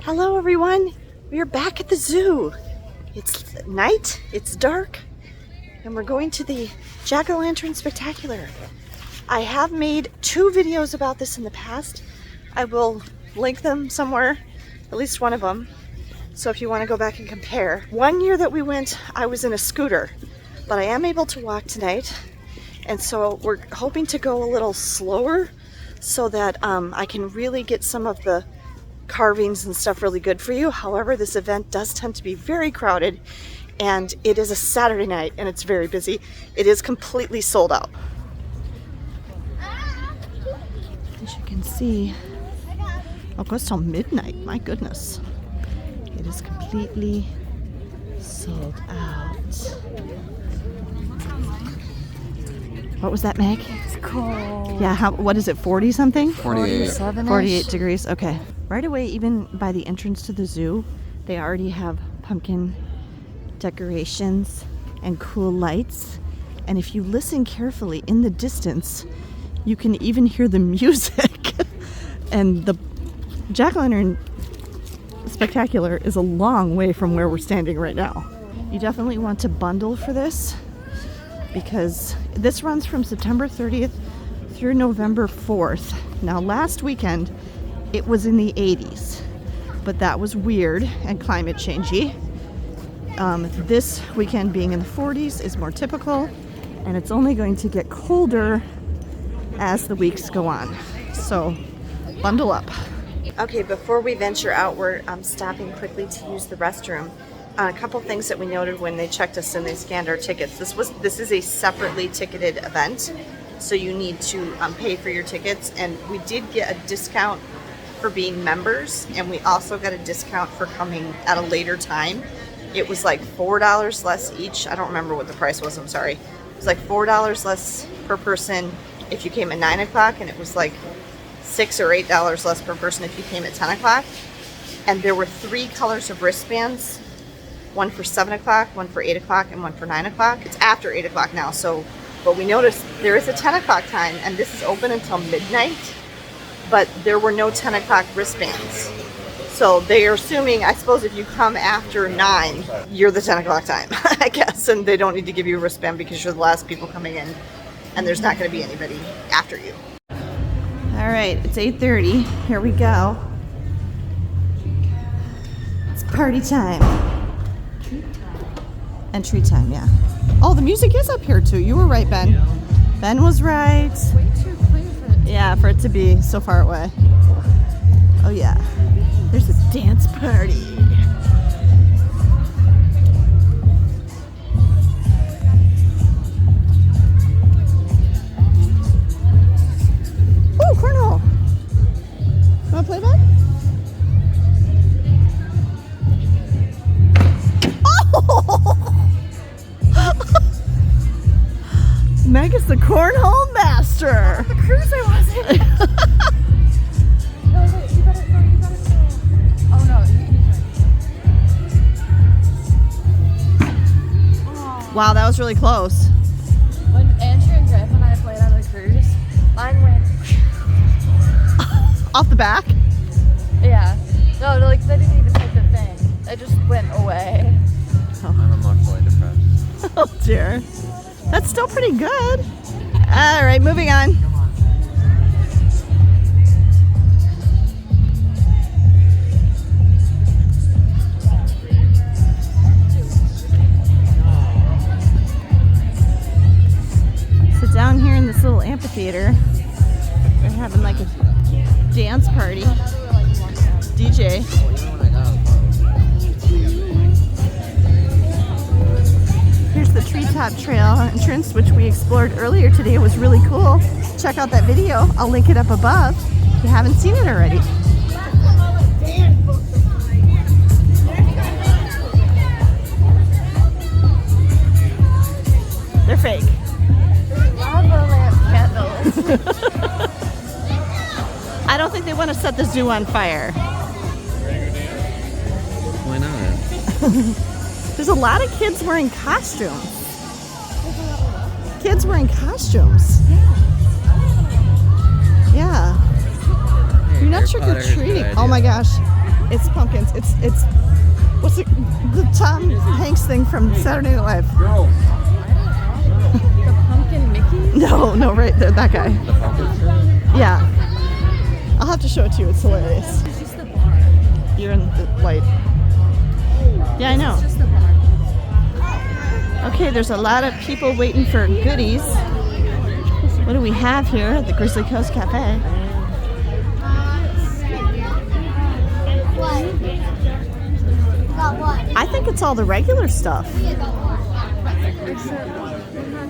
Hello everyone, we are back at the zoo. It's night, it's dark, and we're going to the Jack-o'-lantern Spectacular. I have made 2 videos about this in the past. I will link them somewhere, at least one of them, so if you want to go back and compare. One year that we went, I was in a scooter, but I am able to walk tonight, and so we're hoping to go a little slower so that I can really get some of the carvings and stuff really good for you. However, this event does tend to be very crowded, and it is a Saturday night and it's very busy. It is completely sold out. As you can see, it goes till midnight. My goodness, it is completely sold out. What was that, Meg? It's cold. Yeah, what is it, 40 something? 48 degrees, okay. Right away, even by the entrance to the zoo, they already have pumpkin decorations and cool lights. And if you listen carefully in the distance, you can even hear the music. And the Jack-o'-lantern Spectacular is a long way from where we're standing right now. You definitely want to bundle for this, because this runs from September 30th through November 4th. Now, last weekend, it was in the 80s, but that was weird and climate changey. This weekend being in the 40s is more typical, and it's only going to get colder as the weeks go on. So bundle up. Okay, before we venture out, we're stopping quickly to use the restroom. A couple things that we noted when they checked us and they scanned our tickets. This is a separately ticketed event, so you need to pay for your tickets, and we did get a discount for being members, and we also got a discount for coming at a later time. It was like $4 less each. I don't remember what the price was, I'm sorry. It was like $4 less per person if you came at 9 o'clock, and it was like $6 or $8 less per person if you came at 10 o'clock. And there were 3 colors of wristbands, one for 7 o'clock, one for 8 o'clock, and one for 9 o'clock. It's after 8 o'clock now, so, but we noticed there is a 10 o'clock time, and this is open until midnight. But there were no 10 o'clock wristbands. So they are assuming, I suppose, if you come after 9, you're the 10 o'clock time, I guess, and they don't need to give you a wristband because you're the last people coming in, and there's not going to be anybody after you. All right, it's 8:30. Here we go. It's party time. And treat time, yeah. Oh, the music is up here too. You were right, Ben. Ben was right. Way too clear for it. Yeah, for it to be so far away. Oh yeah, there's a dance party. Oh, cornhole. You wanna play that? Oh! Meg is the cornhole master. The cruise I wasn't. No, wait, you better go. Oh no, you Wow, that was really close. When Andrew and Griff and I played on the cruise, mine went Off the back? yeah. No, like they didn't even hit the thing. It just went away. I'm emotionally depressed. Oh dear. That's still pretty good. All right, moving on. So down here in this little amphitheater, they're having like a dance party. DJ. Here's the Treetop Trail entrance, which we explored earlier today. It was really cool. Check out that video. I'll link it up above if you haven't seen it already. They're fake. Lava lamp candles. I don't think they want to set the zoo on fire. Why not? There's a lot of kids wearing costumes. Kids wearing costumes. Yeah. You're not trick or treating. Oh my gosh. It's pumpkins. It's what's it? The Tom Hanks thing from Saturday Night Live. The pumpkin Mickey? No, right there, that guy. The pumpkin tree? Yeah. I'll have to show it to you. It's hilarious. It's just the bar. You're in the light. Yeah, I know. It's just the bar. Okay, there's a lot of people waiting for goodies. What do we have here at the Grizzly Coast Cafe? I think it's all the regular stuff. Except hot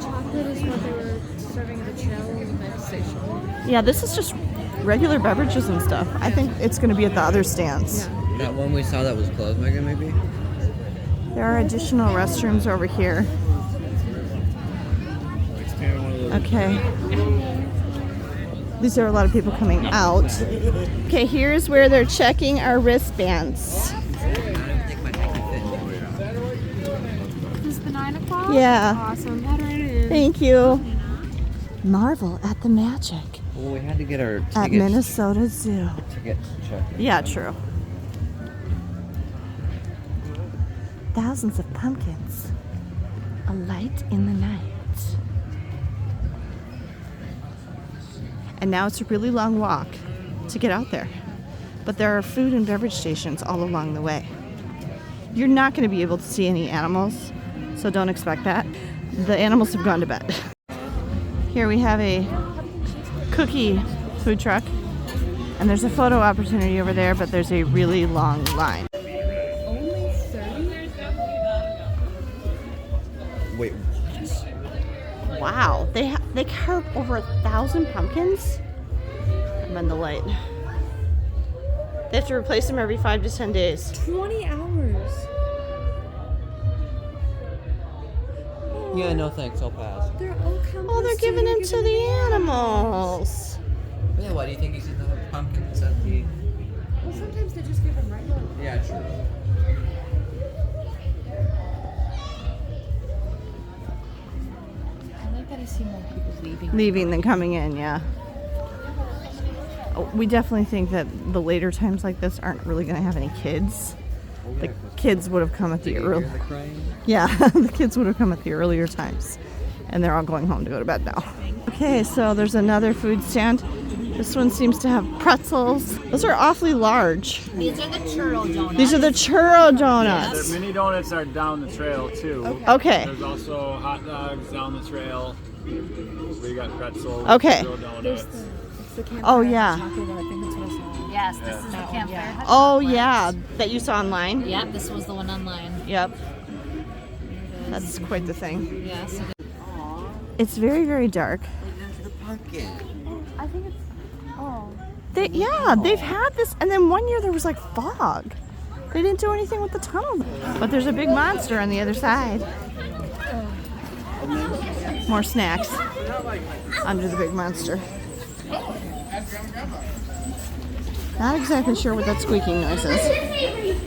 chocolate is what they were serving at the trail station. Yeah, this is just regular beverages and stuff. I think it's going to be at the other stands. Yeah. That one we saw that was closed, Megan, maybe? There are additional restrooms over here. Okay. These are a lot of people coming out. Okay, here's where they're checking our wristbands. Is the 9 o'clock? Yeah. Awesome. Head right in. Thank you. Marvel at the Magic Well, we had to get our at tickets Minnesota Zoo. to get checked. Yeah, true. Thousands of pumpkins. A light in the night. And now it's a really long walk to get out there. But there are food and beverage stations all along the way. You're not going to be able to see any animals, so don't expect that. The animals have gone to bed. Here we have a cookie food truck. And there's a photo opportunity over there, but there's a really long line. Only 30? Wait, Wow, they carve over 1,000 pumpkins. I'm on the light. They have to replace them every 5 to 10 days. 20 hours. yeah, no thanks, I'll pass. They're all composted. Oh, they're giving them to the animals. Yeah, why do you think he's in the pumpkins at the... Well, sometimes they just give them regular. Yeah, true. I like that I see more people leaving. Leaving than coming in, yeah. Oh, we definitely think that the later times like this aren't really going to have any kids. The kids would have come at the early. The crying? Yeah, the kids would have come at the earlier times. And they're all going home to go to bed now. Okay, so there's another food stand. This one seems to have pretzels. Those are awfully large. These are the churro donuts. These are the churro donuts. The mini donuts are down the trail too. Okay. There's also hot dogs down the trail. We got pretzels. Okay. Churro donuts. It's the campfire Oh, yeah. chocolate one. I think that's what I saw. Yes, this is the campfire. yeah. hot Oh, chocolate. yeah. That you saw online? Yep, this was the one online. Yep. That's quite the thing. Yes. It's very, very dark. The pumpkin. I think it's. Oh. They've had this, and then one year there was like fog. They didn't do anything with the tunnel. But there's a big monster on the other side. More snacks under the big monster. Not exactly sure what that squeaking noise is.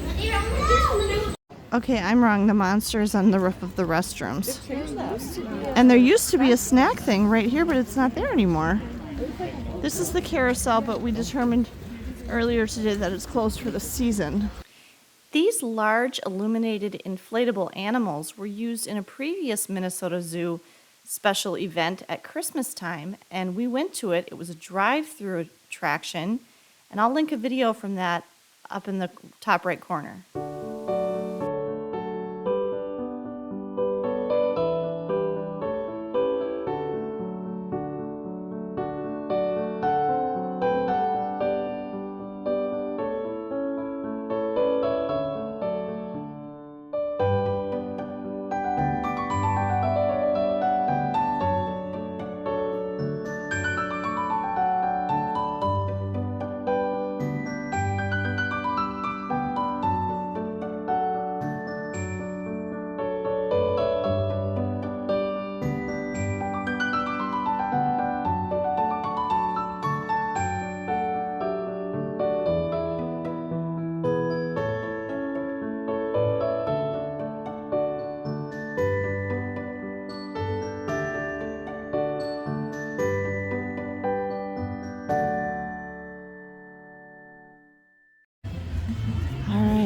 Okay, I'm wrong. The monster is on the roof of the restrooms. And there used to be a snack thing right here, but it's not there anymore. This is the carousel, but we determined earlier today that it's closed for the season. These large illuminated inflatable animals were used in a previous Minnesota Zoo special event at Christmas time, and we went to it. It was a drive-through attraction, and I'll link a video from that up in the top right corner.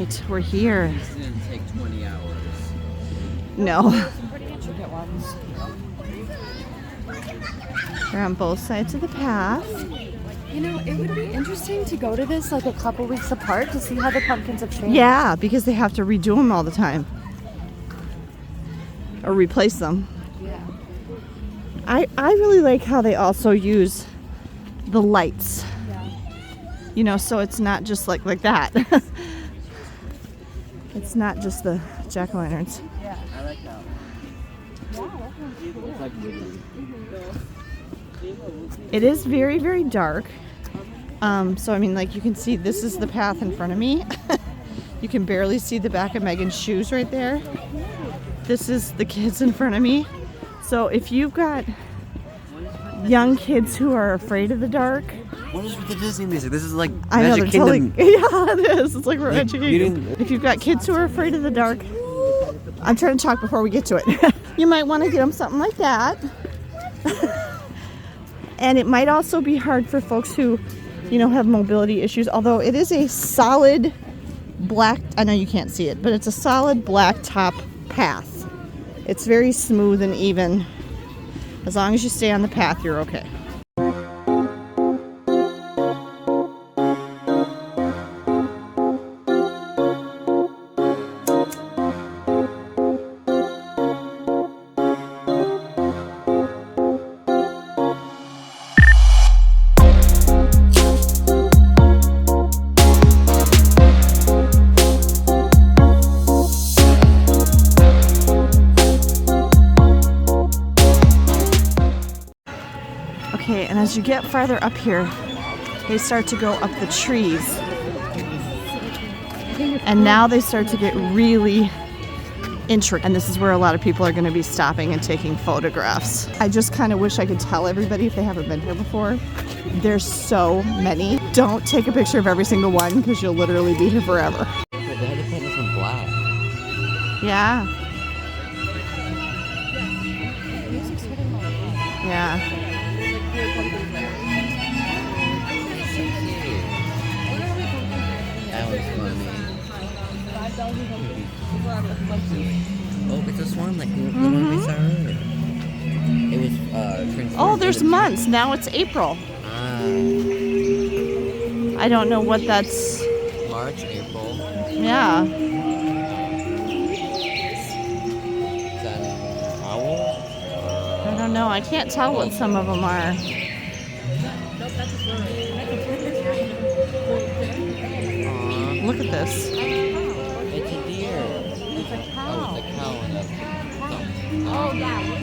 right, we're here. This didn't take 20 hours. No. Some pretty intricate ones. They're on both sides of the path. You know, it would be interesting to go to this like a couple weeks apart to see how the pumpkins have changed. Yeah, because they have to redo them all the time. Or replace them. Yeah. I really like how they also use the lights. Yeah. You know, so it's not just like that. It's not just the jack-o'-lanterns. Yeah. I like that one. It's like woody. It is very, very dark. So I mean, like, you can see this is the path in front of me. You can barely see the back of Megan's shoes right there. This is the kids in front of me. So if you've got young kids who are afraid of the dark, What is with the Disney music? This is like I know Magic they're Kingdom. totally, yeah, it is. It's like we're Like, you educating. didn't- If you've got kids who are afraid of the dark, I'm trying to talk before we get to it. You might want to get them something like that. And it might also be hard for folks who, you know, have mobility issues. Although it is a solid black, I know you can't see it, but it's a solid black top path. It's very smooth and even. As long as you stay on the path, you're okay. Okay, and as you get farther up here, they start to go up the trees. And now they start to get really intricate. And this is where a lot of people are going to be stopping and taking photographs. I just kind of wish I could tell everybody if they haven't been here before. There's so many. Don't take a picture of every single one because you'll literally be here forever. They had to paint this one black. Yeah. Yeah. That was funny. Oh, it's a swan like the one we saw earlier. It was transformed Oh, there's into- months. Now it's April. Ah, I don't know what that's. March, April. Yeah. Is that an owl? I don't know. I can't tell what some of them are. Aw, Look at this. it's a deer. It's a Oh, cow. it's a cow and a Oh, yeah.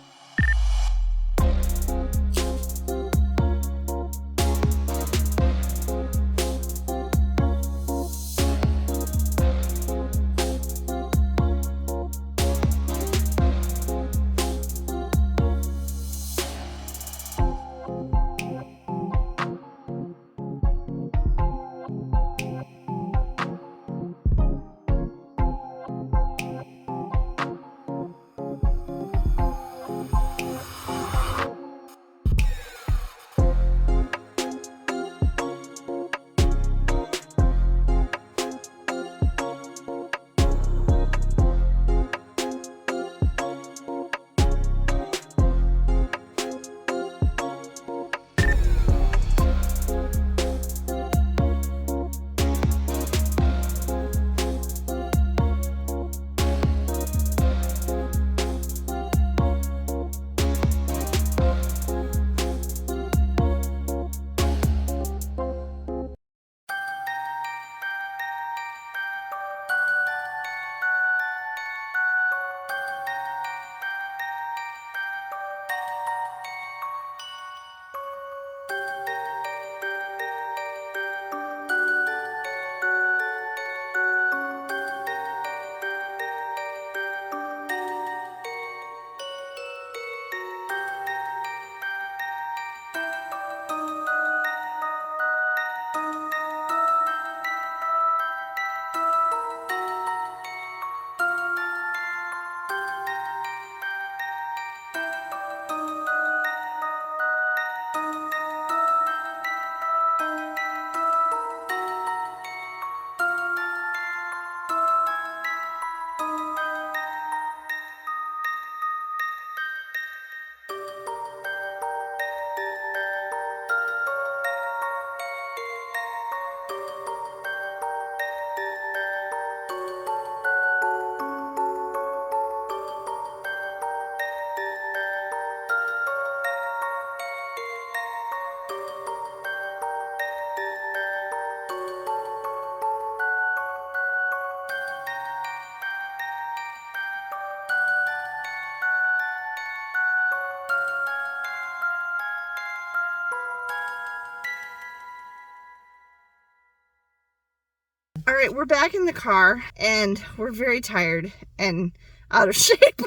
right, we're back in the car and we're very tired and out of shape.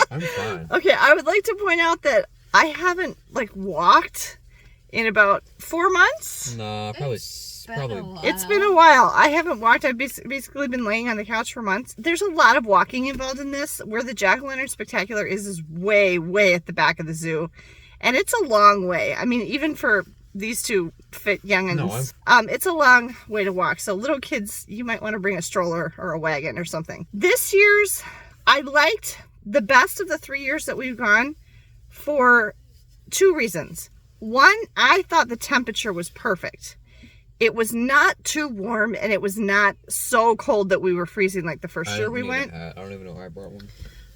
I'm fine. Okay, I would like to point out that I haven't like walked in about 4 months. No, probably. It's been a while. I haven't walked. I've basically been laying on the couch for months. There's a lot of walking involved in this. Where the Jack-o'-lantern Spectacular is way, way at the back of the zoo. And it's a long way. I mean, even for these two fit youngins, it's a long way to walk. So little kids, you might want to bring a stroller or a wagon or something. This year's, I liked the best of the 3 years that we've gone for 2 reasons. One, I thought the temperature was perfect. It was not too warm, and it was not so cold that we were freezing like the first year we went. I don't even know why I brought one.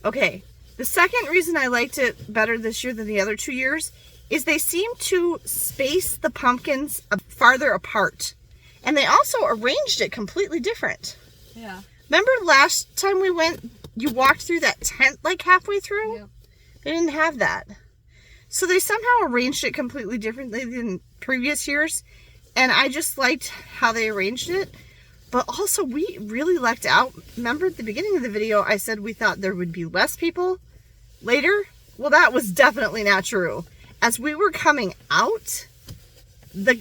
Okay. The second reason I liked it better this year than the other 2 years is they seem to space the pumpkins farther apart. And they also arranged it completely different. Yeah. Remember last time we went, you walked through that tent like halfway through? Yep. They didn't have that. So they somehow arranged it completely differently than previous years. And I just liked how they arranged it. But also, we really lucked out. Remember at the beginning of the video, I said we thought there would be less people later? Well, that was definitely not true. As we were coming out, the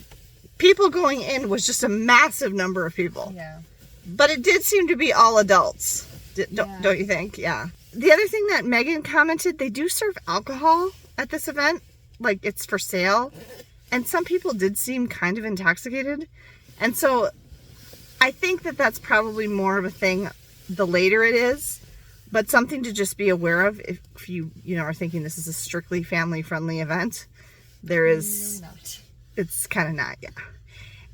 people going in was just a massive number of people. Yeah. But it did seem to be all adults. Don't you think? Yeah. The other thing that Megan commented, they do serve alcohol at this event. Like, it's for sale. And some people did seem kind of intoxicated. And so I think that that's probably more of a thing the later it is, but something to just be aware of if you are thinking this is a strictly family-friendly event. There is, it's kind of not, yeah.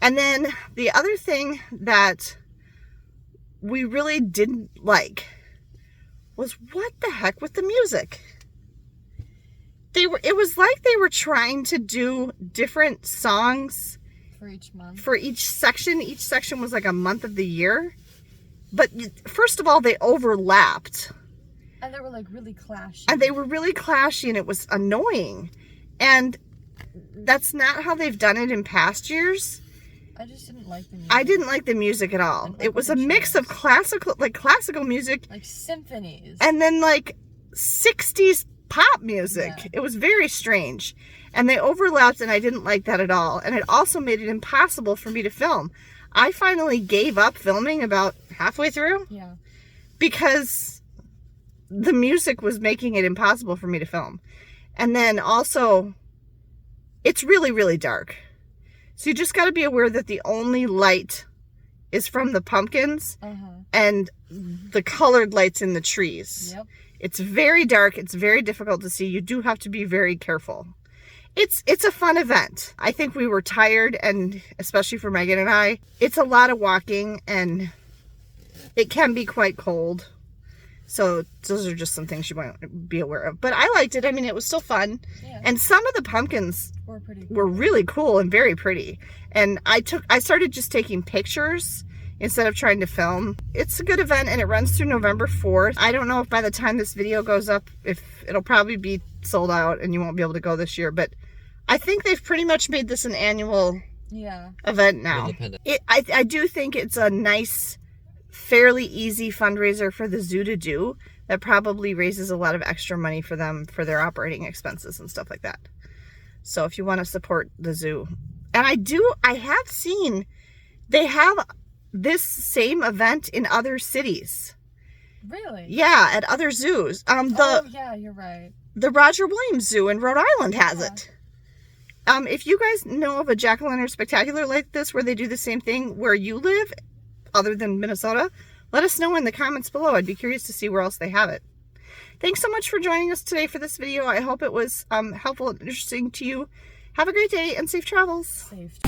And then the other thing that we really didn't like was what the heck with the music. It was like they were trying to do different songs For each month. for each section. Each section was like a month of the year. But first of all, they overlapped. And they were like really clashy. And they were really clashy, and it was annoying. And that's not how they've done it in past years. I just didn't like the music. I didn't like the music at all. And It was a mix of classical music, like symphonies. and then like 60s pop music. Yeah. It was very strange. And they overlapped, and I didn't like that at all. And it also made it impossible for me to film. I finally gave up filming about halfway through. Yeah. Because the music was making it impossible for me to film. And then also, it's really, really dark. So you just got to be aware that the only light is from the pumpkins and the colored lights in the trees. Yep. It's very dark. It's very difficult to see. You do have to be very careful. It's a fun event. I think we were tired, and especially for Megan and I, it's a lot of walking, and it can be quite cold. So those are just some things you might be aware of. But I liked it. I mean, it was still fun. Yeah. And some of the pumpkins Were really cool and very pretty. And I started just taking pictures instead of trying to film. It's a good event, and it runs through November 4th. I don't know if by the time this video goes up, if it'll probably be sold out and you won't be able to go this year. But I think they've pretty much made this an annual event now. I do think it's a nice, fairly easy fundraiser for the zoo to do that probably raises a lot of extra money for them for their operating expenses and stuff like that. So if you want to support the zoo. And I have seen they have this same event in other cities. Really? Yeah, at other zoos. Yeah, you're right. The Roger Williams Zoo in Rhode Island has it. If you guys know of a Jack-o'-lantern Spectacular like this where they do the same thing where you live, other than Minnesota, let us know in the comments below. I'd be curious to see where else they have it. Thanks so much for joining us today for this video. I hope it was helpful and interesting to you. Have a great day and safe travels. Safe.